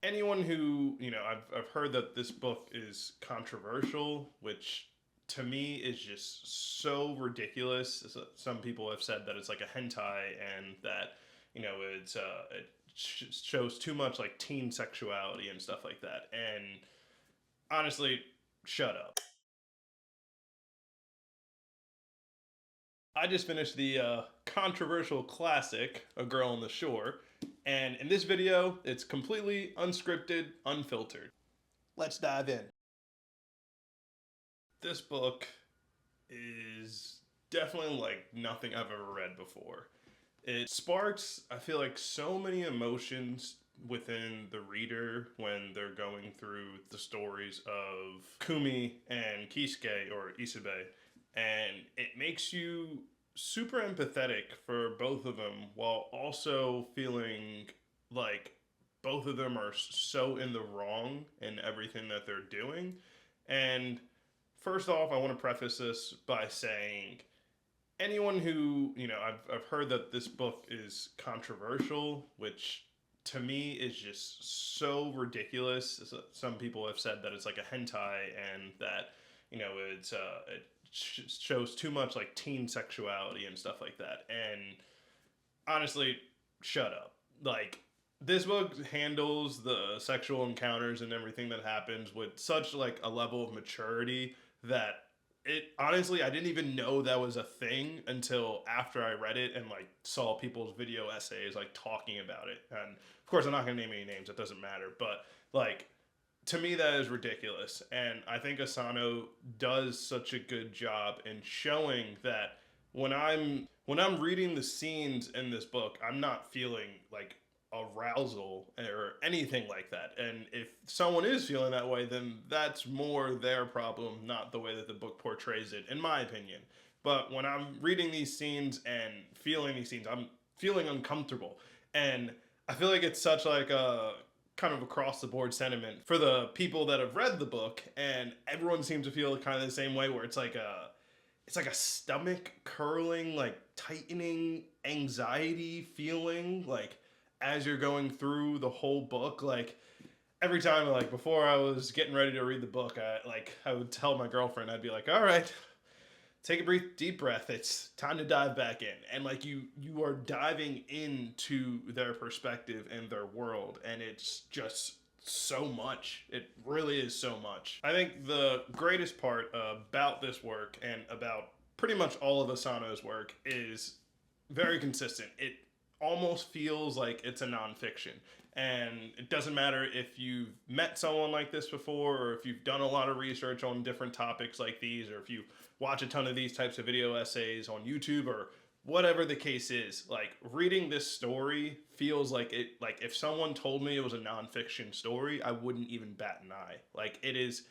Anyone who, I've heard that this book is controversial, which to me is just so ridiculous. Some people have said that it's like a hentai and that, it shows too much like teen sexuality and stuff like that. And honestly, shut up. I just finished the controversial classic, A Girl on the Shore, and in this video, it's completely unscripted, unfiltered. Let's dive in. This book is definitely like nothing I've ever read before. It sparks, I feel like, so many emotions within the reader when they're going through the stories of Kumi and Kisuke or Isabe. And it makes you super empathetic for both of them while also feeling like both of them are so in the wrong in everything that they're doing. And first off, I want to preface this by saying anyone who, I've heard that this book is controversial, which to me is just so ridiculous. Some people have said that it's like a hentai and that, it shows too much like teen sexuality and stuff like that. And honestly, shut up. Like, this book handles the sexual encounters and everything that happens with such like a level of maturity that it honestly I didn't even know that was a thing until after I read it and like saw people's video essays like talking about it. And of course I'm not gonna name any names, it doesn't matter. But like, to me that is ridiculous. And I think Asano does such a good job in showing that when I'm reading the scenes in this book, I'm not feeling like arousal or anything like that. And if someone is feeling that way, then that's more their problem, not the way that the book portrays it, in my opinion. But when I'm reading these scenes and feeling these scenes, I'm feeling uncomfortable. And I feel like it's such like a kind of across the board sentiment for the people that have read the book, and everyone seems to feel kind of the same way, where it's like a stomach curling, like tightening anxiety feeling, like as you're going through the whole book. Like every time, like before I was getting ready to read the book, I would tell my girlfriend, I'd be like, all right, take a deep breath. It's time to dive back in. And like you are diving into their perspective and their world, and it's just so much. It really is so much. I think the greatest part about this work and about pretty much all of Asano's work is very consistent. It almost feels like it's a nonfiction. And it doesn't matter if you've met someone like this before, or if you've done a lot of research on different topics like these, or if you watch a ton of these types of video essays on YouTube, or whatever the case is. Like, reading this story feels like it, like if someone told me it was a nonfiction story, I wouldn't even bat an eye. Like, it is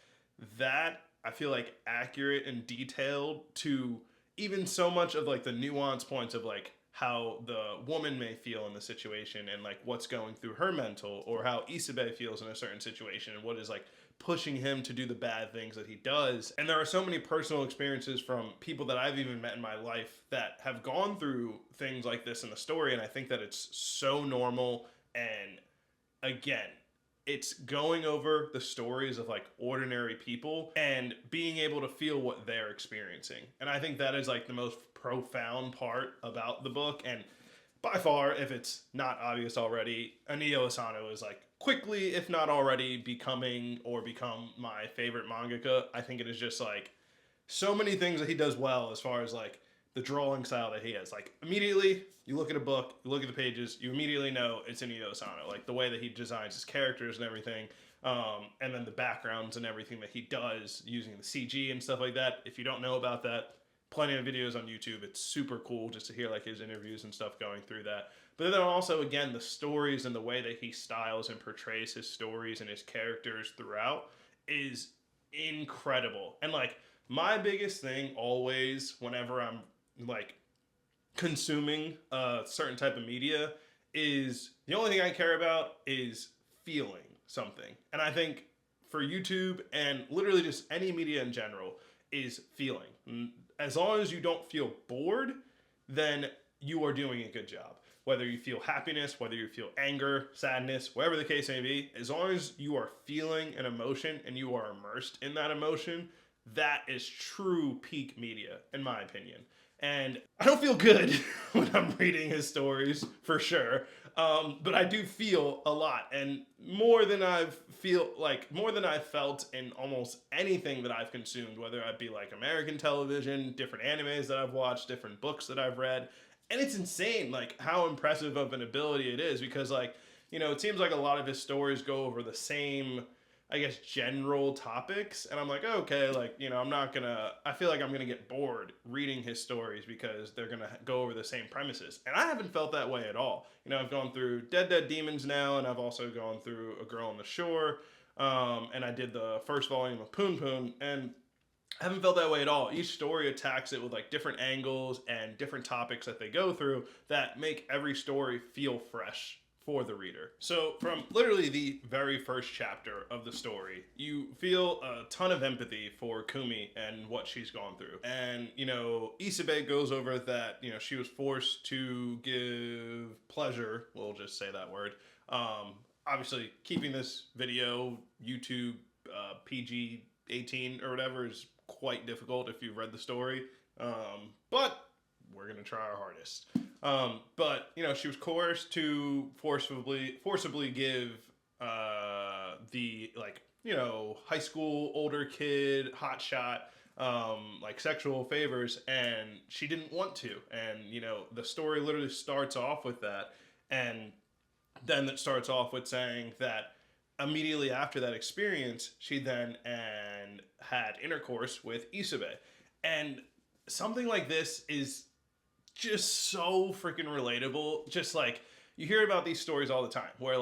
that, I feel like, accurate and detailed to even so much of like the nuance points of like how the woman may feel in the situation and like what's going through her mental, or how Isabe feels in a certain situation and what is like pushing him to do the bad things that he does. And there are so many personal experiences from people that I've even met in my life that have gone through things like this in the story, and I think that it's so normal. And again, it's going over the stories of like ordinary people and being able to feel what they're experiencing. And I think that is like the most profound part about the book. And by far, if it's not obvious already, Anio Asano is like quickly, if not already, become my favorite mangaka. I think it is just like so many things that he does well as far as like the drawing style that he has. Like, immediately you look at a book, you look at the pages, you immediately know it's Inio Asano. Like the way that he designs his characters and everything, and then the backgrounds and everything that he does using the CG and stuff like that. If you don't know about that, plenty of videos on YouTube. It's super cool just to hear like his interviews and stuff going through that. But then also, again, the stories and the way that he styles and portrays his stories and his characters throughout is incredible. And like, my biggest thing always whenever I'm like consuming a certain type of media is the only thing I care about is feeling something. And I think for YouTube and literally just any media in general is feeling. As long as you don't feel bored, then you are doing a good job. whether you feel happiness, whether you feel anger, sadness, whatever the case may be, as long as you are feeling an emotion and you are immersed in that emotion, that is true peak media, in my opinion. And I don't feel good when I'm reading his stories, for sure. But I do feel a lot, and more than more than I've felt in almost anything that I've consumed, whether it be like American television, different animes that I've watched, different books that I've read. And it's insane, like how impressive of an ability it is, because like, it seems like a lot of his stories go over the same, I guess, general topics. And I'm like, okay, like, I feel like I'm gonna get bored reading his stories because they're gonna go over the same premises. And I haven't felt that way at all. I've gone through Dead Dead Demons now, and I've also gone through A Girl on the Shore. And I did the first volume of Poon Poon, and I haven't felt that way at all. Each story attacks it with like different angles and different topics that they go through that make every story feel fresh for the reader. So from literally the very first chapter of the story, you feel a ton of empathy for Kumi and what she's gone through. And, Isobe goes over that, she was forced to give pleasure, we'll just say that word. Obviously, keeping this video YouTube PG-18 or whatever is quite difficult if you've read the story. But we're going to try our hardest. But she was coerced to forcibly give the high school older kid hotshot like sexual favors, and she didn't want to. And the story literally starts off with that, and then it starts off with saying that immediately after that experience, she then had intercourse with Isobe. And something like this is just so freaking relatable. Just like, you hear about these stories all the time where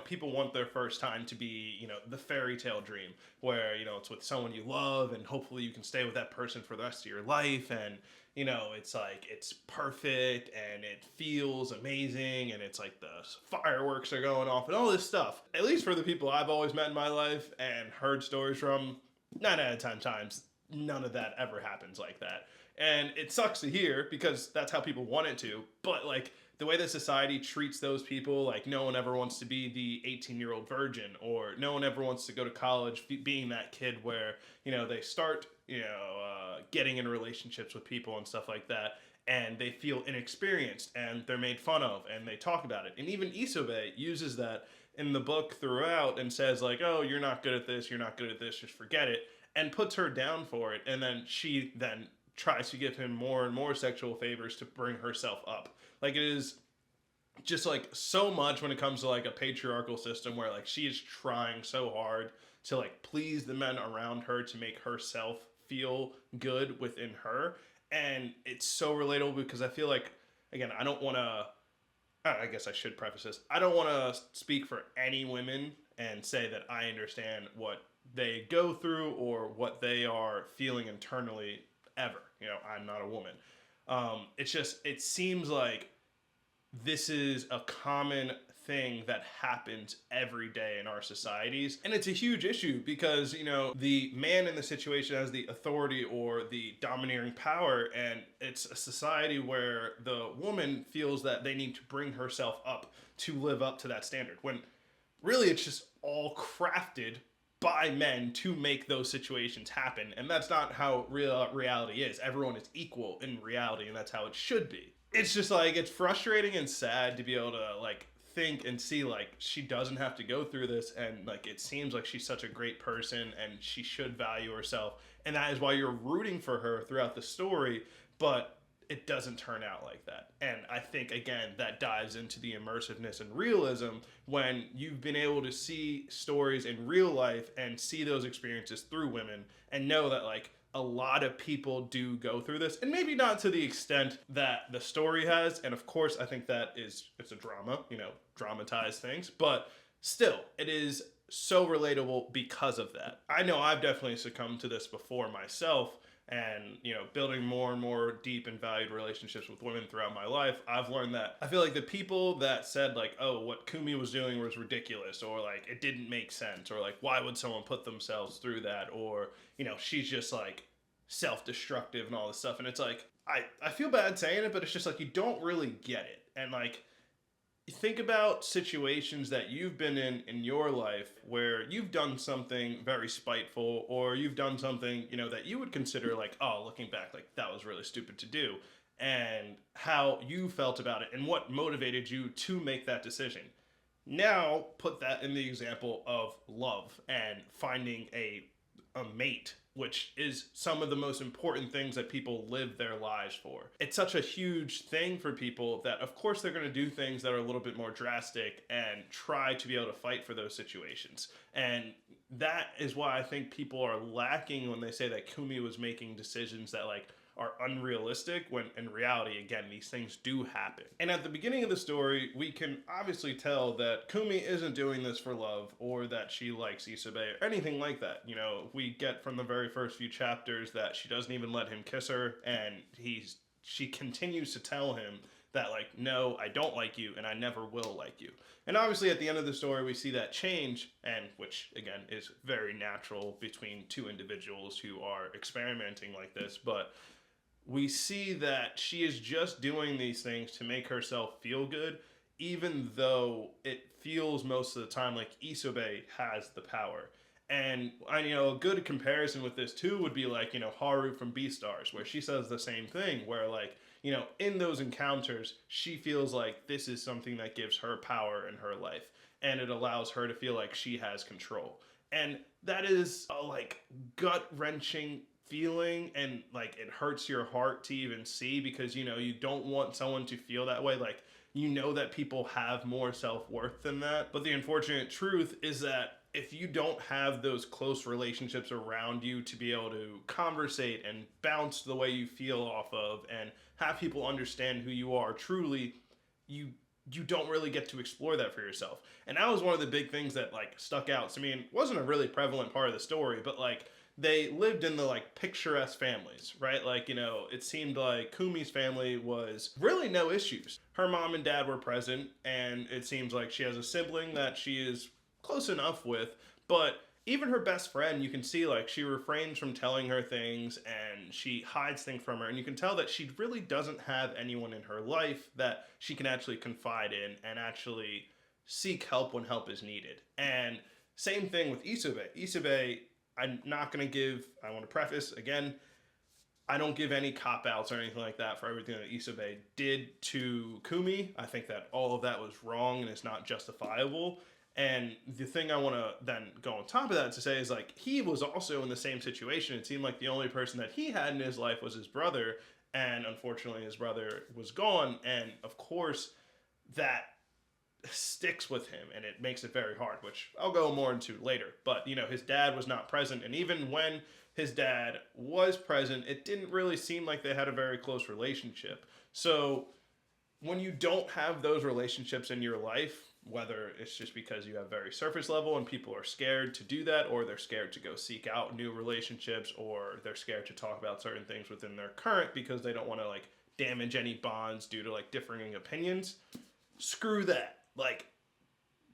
people want their first time to be, the fairy tale dream where, it's with someone you love and hopefully you can stay with that person for the rest of your life. And, it's like, it's perfect and it feels amazing and it's like the fireworks are going off and all this stuff. At least for the people I've always met in my life and heard stories from, 9 out of 10 times, none of that ever happens like that. And it sucks to hear because that's how people want it to. But like the way that society treats those people, like no one ever wants to be the 18-year-old virgin, or no one ever wants to go to college being that kid where, they start, getting in relationships with people and stuff like that. And they feel inexperienced and they're made fun of and they talk about it. And even Isobe uses that in the book throughout and says like, oh, you're not good at this, just forget it. And puts her down for it. And then she then tries to give him more and more sexual favors to bring herself up. Like, it is just like so much when it comes to like a patriarchal system where like she is trying so hard to like please the men around her to make herself feel good within her. And it's so relatable because I feel like, again, I guess I should preface this. I don't want to speak for any women and say that I understand what they go through or what they are feeling internally ever. I'm not a woman. It seems like this is a common thing that happens every day in our societies. And it's a huge issue because, the man in the situation has the authority or the domineering power. And it's a society where the woman feels that they need to bring herself up to live up to that standard. When really it's just all crafted by men to make those situations happen. And that's not how reality is. Everyone is equal in reality, and that's how it should be. It's just like, it's frustrating and sad to be able to like think and see like she doesn't have to go through this, and like it seems like she's such a great person and she should value herself, and that is why you're rooting for her throughout the story. But it doesn't turn out like that. And I think, again, that dives into the immersiveness and realism when you've been able to see stories in real life and see those experiences through women and know that like a lot of people do go through this, and maybe not to the extent that the story has. And of course, I think that it's a drama, dramatize things, but still, it is so relatable because of that. I know I've definitely succumbed to this before myself, and building more and more deep and valued relationships with women throughout my life, I've learned that I feel like the people that said like, oh, what Kumi was doing was ridiculous, or like it didn't make sense, or like why would someone put themselves through that, or she's just like self-destructive and all this stuff. And it's like, I feel bad saying it, but it's just like you don't really get it. And like think about situations that you've been in your life where you've done something very spiteful, or you've done something, that you would consider like, oh, looking back, like that was really stupid to do, and how you felt about it and what motivated you to make that decision. Now put that in the example of love and finding a mate, which is some of the most important things that people live their lives for. It's such a huge thing for people that, of course, they're going to do things that are a little bit more drastic and try to be able to fight for those situations. And that is why I think people are lacking when they say that Kumi was making decisions that, like, are unrealistic, when in reality, again, these things do happen. And at the beginning of the story, we can obviously tell that Kumi isn't doing this for love, or that she likes Isobe or anything like that. We get from the very first few chapters that she doesn't even let him kiss her, and she continues to tell him that, like, no, I don't like you and I never will like you. And obviously at the end of the story we see that change, and which again is very natural between two individuals who are experimenting like this, but we see that she is just doing these things to make herself feel good, even though it feels most of the time like Isobe has the power. And a good comparison with this too would be like, Haru from Beastars, where she says the same thing, where like, in those encounters, she feels like this is something that gives her power in her life, and it allows her to feel like she has control. And that is a like gut wrenching feeling, and like it hurts your heart to even see, because you don't want someone to feel that way, like that people have more self-worth than that. But the unfortunate truth is that if you don't have those close relationships around you to be able to conversate and bounce the way you feel off of, and have people understand who you are truly, you don't really get to explore that for yourself. And that was one of the big things that like stuck out to me, and wasn't a really prevalent part of the story, but like they lived in the like picturesque families, right? Like, it seemed like Kumi's family was really no issues. Her mom and dad were present, and it seems like she has a sibling that she is close enough with, but even her best friend, you can see like she refrains from telling her things, and she hides things from her, and you can tell that she really doesn't have anyone in her life that she can actually confide in and actually seek help when help is needed. And same thing with Isobe. Isobe, I want to preface again, I don't give any cop-outs or anything like that for everything that Isobe did to Kumi. I think that all of that was wrong and it's not justifiable. And the thing I want to then go on top of that to say is, like, he was also in the same situation. It seemed like the only person that he had in his life was his brother, and unfortunately his brother was gone. And of course that sticks with him, and it makes it very hard, which I'll go more into later. But his dad was not present, and even when his dad was present, it didn't really seem like they had a very close relationship. So when you don't have those relationships in your life, whether it's just because you have very surface level and people are scared to do that, or they're scared to go seek out new relationships, or they're scared to talk about certain things within their current because they don't want to like damage any bonds due to like differing opinions, screw that. Like,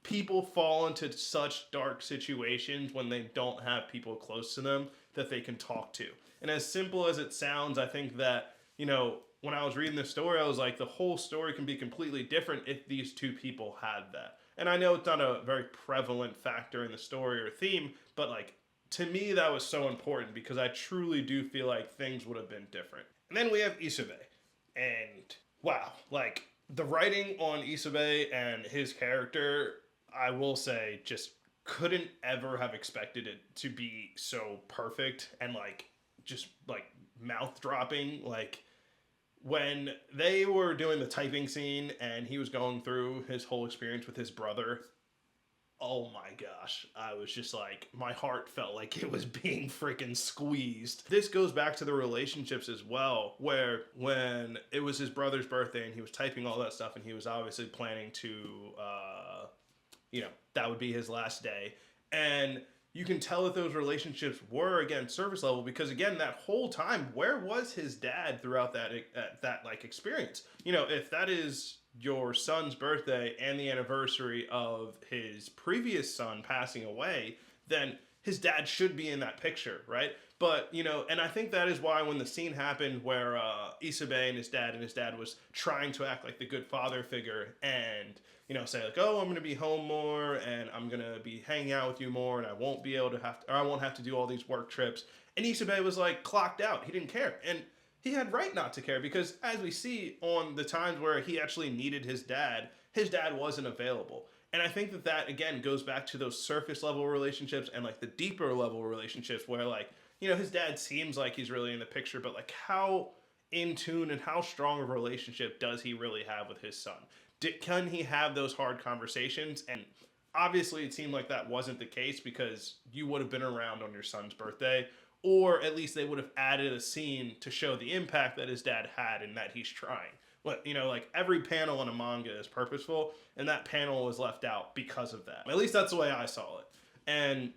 people fall into such dark situations when they don't have people close to them that they can talk to. And as simple as it sounds, I think that, when I was reading this story, I was like, the whole story can be completely different if these two people had that. And I know it's not a very prevalent factor in the story or theme, but like, to me, that was so important because I truly do feel like things would have been different. And then we have Isobe. And wow, like, the writing on Isobe and his character, I will say, just couldn't ever have expected it to be so perfect and like just like mouth dropping. Like, when they were doing the typing scene and he was going through his whole experience with his brother, oh my gosh, I was just like, my heart felt like it was being freaking squeezed. This goes back to the relationships as well, where when it was his brother's birthday and he was typing all that stuff and he was obviously planning to, that would be his last day. And you can tell that those relationships were, again, surface level, because again, that whole time, where was his dad throughout that like experience? If that is your son's birthday and the anniversary of his previous son passing away, then his dad should be in that picture, right? But, you know, and I think that is why when the scene happened where Issa-Bae and his dad was trying to act like the good father figure and, you know, say like, oh, I'm going to be home more and I'm going to be hanging out with you more and I won't be able to or I won't have to do all these work trips. And Issa-Bae was like clocked out. He didn't care. And he had right not to care because as we see on the times where he actually needed his dad wasn't available. And I think that that again goes back to those surface level relationships and like the deeper level relationships where like, you know, his dad seems like he's really in the picture, but like how in tune and how strong of a relationship does he really have with his son? Can he have those hard conversations? And obviously it seemed like that wasn't the case because you would have been around on your son's birthday, or at least they would have added a scene to show the impact that his dad had and that he's trying. But, you know, like every panel in a manga is purposeful, and that panel was left out because of that. At least that's the way I saw it. And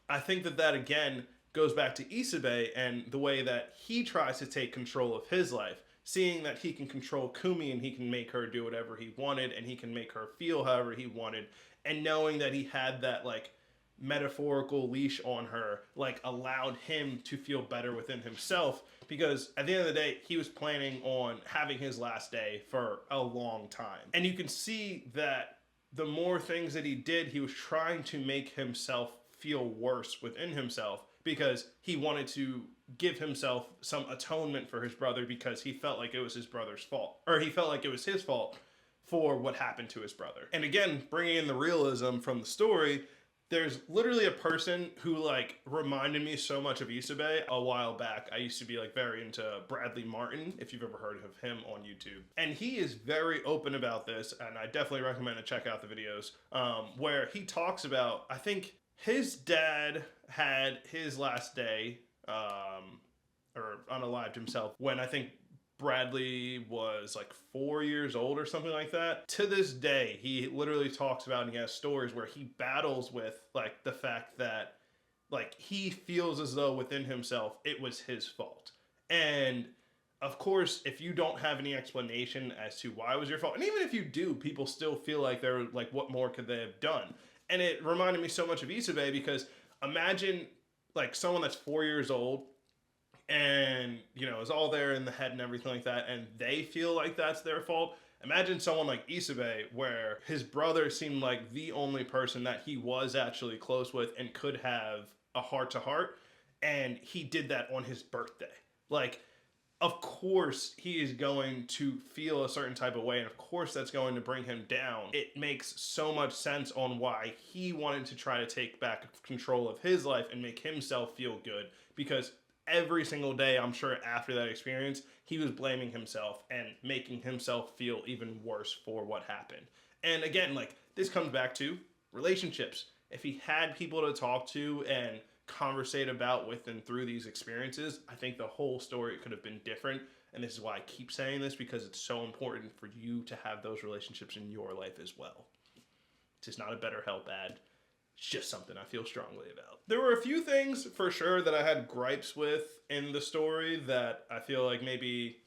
I think that that again goes back to Issa-Bae and the way that he tries to take control of his life, seeing that he can control Kumi and he can make her do whatever he wanted and he can make her feel however he wanted, and knowing that he had that like metaphorical leash on her like allowed him to feel better within himself, because at the end of the day he was planning on having his last day for a long time. And you can see that the more things that he did, he was trying to make himself feel worse within himself because he wanted to give himself some atonement for his brother because he felt like it was his brother's fault, or he felt like it was his fault for what happened to his brother. And again, bringing in the realism from the story, there's literally a person who like reminded me so much of Issa-Bae a while back. I used to be like very into Bradley Martin, if you've ever heard of him on YouTube. And he is very open about this, and I definitely recommend to check out the videos where he talks about, I think his dad had his last day or unalived himself when I think Bradley was like 4 years old or something like that. To this day, he literally talks about, and he has stories where he battles with like the fact that like he feels as though within himself it was his fault. And of course, if you don't have any explanation as to why it was your fault, and even if you do, people still feel like they're like, what more could they have done? And it reminded me so much of Issa-Bae because imagine like someone that's 4 years old and, you know, is all there in the head and everything like that, and they feel like that's their fault. Imagine someone like Issa-Bae where his brother seemed like the only person that he was actually close with and could have a heart-to-heart, and he did that on his birthday. Like, of course he is going to feel a certain type of way, and of course that's going to bring him down. It makes so much sense on why he wanted to try to take back control of his life and make himself feel good, because every single day, I'm sure after that experience, he was blaming himself and making himself feel even worse for what happened. And again, like, this comes back to relationships. If he had people to talk to and conversate about with and through these experiences, I think the whole story could have been different. And this is why I keep saying this, because it's so important for you to have those relationships in your life as well. It's just not a better help ad. It's just something I feel strongly about. There were a few things for sure that I had gripes with in the story that I feel like maybe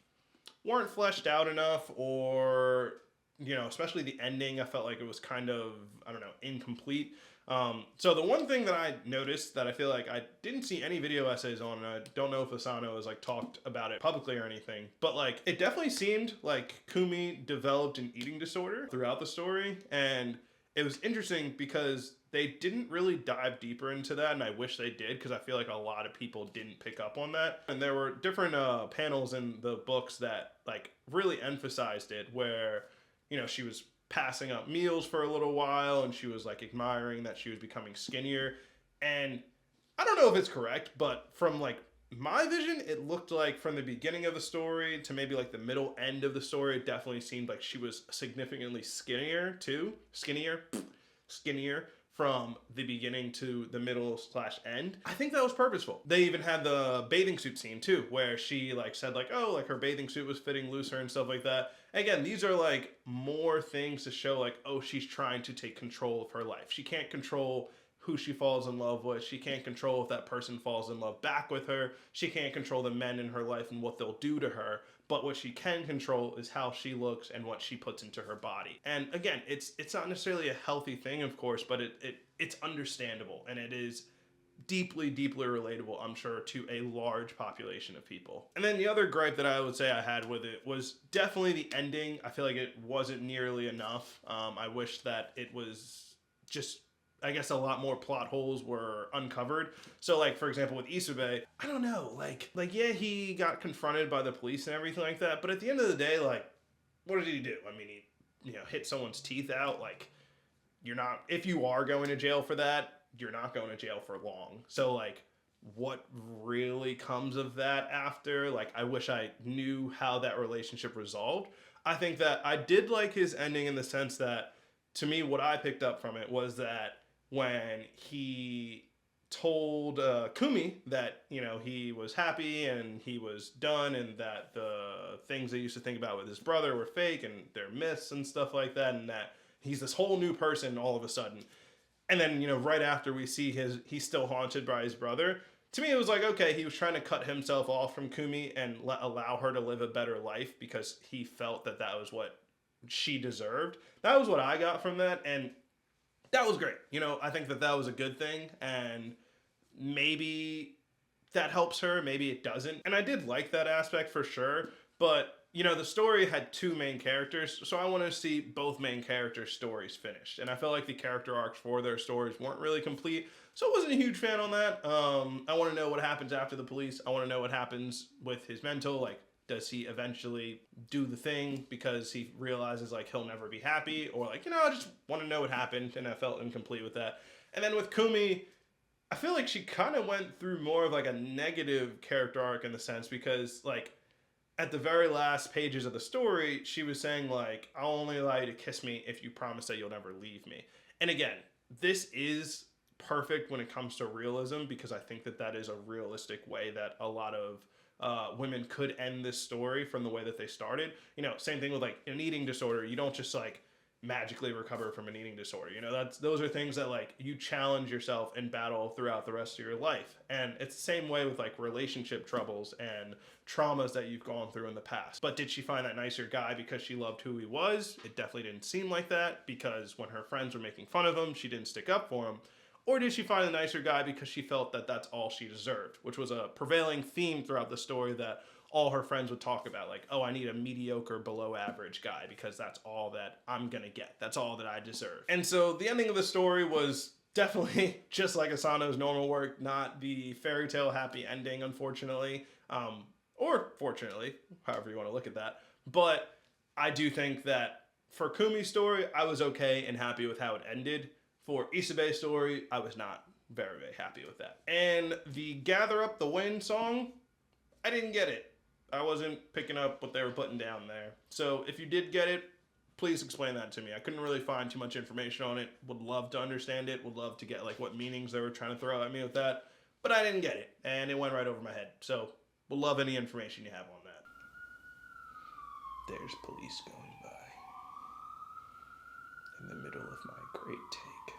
weren't fleshed out enough, or, you know, especially the ending, I felt like it was kind of, I don't know, incomplete. So the one thing that I noticed that I feel like I didn't see any video essays on, and I don't know if Asano has like talked about it publicly or anything, but like it definitely seemed like Kumi developed an eating disorder throughout the story, and it was interesting because they didn't really dive deeper into that, and I wish they did, because I feel like a lot of people didn't pick up on that. And there were different panels in the books that like really emphasized it, where, you know, she was passing up meals for a little while and she was like admiring that she was becoming skinnier. And I don't know if it's correct, but from like my vision, it looked like from the beginning of the story to maybe like the middle end of the story, it definitely seemed like she was significantly skinnier too. Skinnier from the beginning to the middle / end. I think that was purposeful. They even had the bathing suit scene too, where she like said like, oh, like her bathing suit was fitting looser and stuff like that. Again, these are like more things to show like, oh, she's trying to take control of her life. She can't control who she falls in love with. She can't control if that person falls in love back with her. She can't control the men in her life and what they'll do to her. But what she can control is how she looks and what she puts into her body. And again, it's not necessarily a healthy thing, of course, but it's understandable, and it is deeply, deeply relatable, I'm sure, to a large population of people. And then the other gripe that I would say I had with it was definitely the ending. I feel like it wasn't nearly enough. I wish that it was just, I guess, a lot more plot holes were uncovered. So, like, for example, with Isobe, I don't know, yeah, he got confronted by the police and everything like that, but at the end of the day, like, what did he do? I mean, he, hit someone's teeth out. Like, you're not, if you are going to jail for that, you're not going to jail for long. So, like, what really comes of that after? Like, I wish I knew how that relationship resolved. I think that I did like his ending in the sense that, to me, what I picked up from it was that when he told Kumi that he was happy and he was done, and that the things they used to think about with his brother were fake and they're myths and stuff like that, and that he's this whole new person all of a sudden. And then right after we see he's still haunted by his brother. To me, it was like, okay, he was trying to cut himself off from Kumi and allow her to live a better life because he felt that that was what she deserved. That was what I got from that, and that was great. I think that that was a good thing, and maybe that helps her, maybe it doesn't. And I did like that aspect for sure, but the story had two main characters, so I wanted to see both main characters' stories finished. And I felt like the character arcs for their stories weren't really complete, so I wasn't a huge fan on that. I want to know what happens after the police. I want to know what happens with his mental. Like, does he eventually do the thing because he realizes, like, he'll never be happy? Or, like, I just want to know what happened, and I felt incomplete with that. And then with Kumi, I feel like she kind of went through more of, like, a negative character arc in the sense because, like, at the very last pages of the story, she was saying, like, I'll only allow you to kiss me if you promise that you'll never leave me. And again, this is perfect when it comes to realism because I think that that is a realistic way that a lot of women could end this story from the way that they started. Same thing with, like, an eating disorder. You don't just, like, magically recover from an eating disorder. Those are things that, like, you challenge yourself and battle throughout the rest of your life. And it's the same way with, like, relationship troubles and traumas that you've gone through in the past. But did she find that nicer guy because she loved who he was? It definitely didn't seem like that, because when her friends were making fun of him, she didn't stick up for him. Or did she find a nicer guy because she felt that that's all she deserved, which was a prevailing theme throughout the story that all her friends would talk about. Like, oh, I need a mediocre, below average guy because that's all that I'm gonna get. That's all that I deserve. And so the ending of the story was definitely just like Asano's normal work, not the fairy tale happy ending, unfortunately. Or fortunately, however you want to look at that. But I do think that for Kumi's story, I was okay and happy with how it ended. For Isobe's story, I was not very, very happy with that. And the Gather Up the Wind song, I didn't get it. I wasn't picking up what they were putting down there. So if you did get it, please explain that to me. I couldn't really find too much information on it. Would love to understand it. Would love to get, like, what meanings they were trying to throw at me with that. But I didn't get it, and it went right over my head. So would love any information you have on that. There's police going by in the middle of my great take.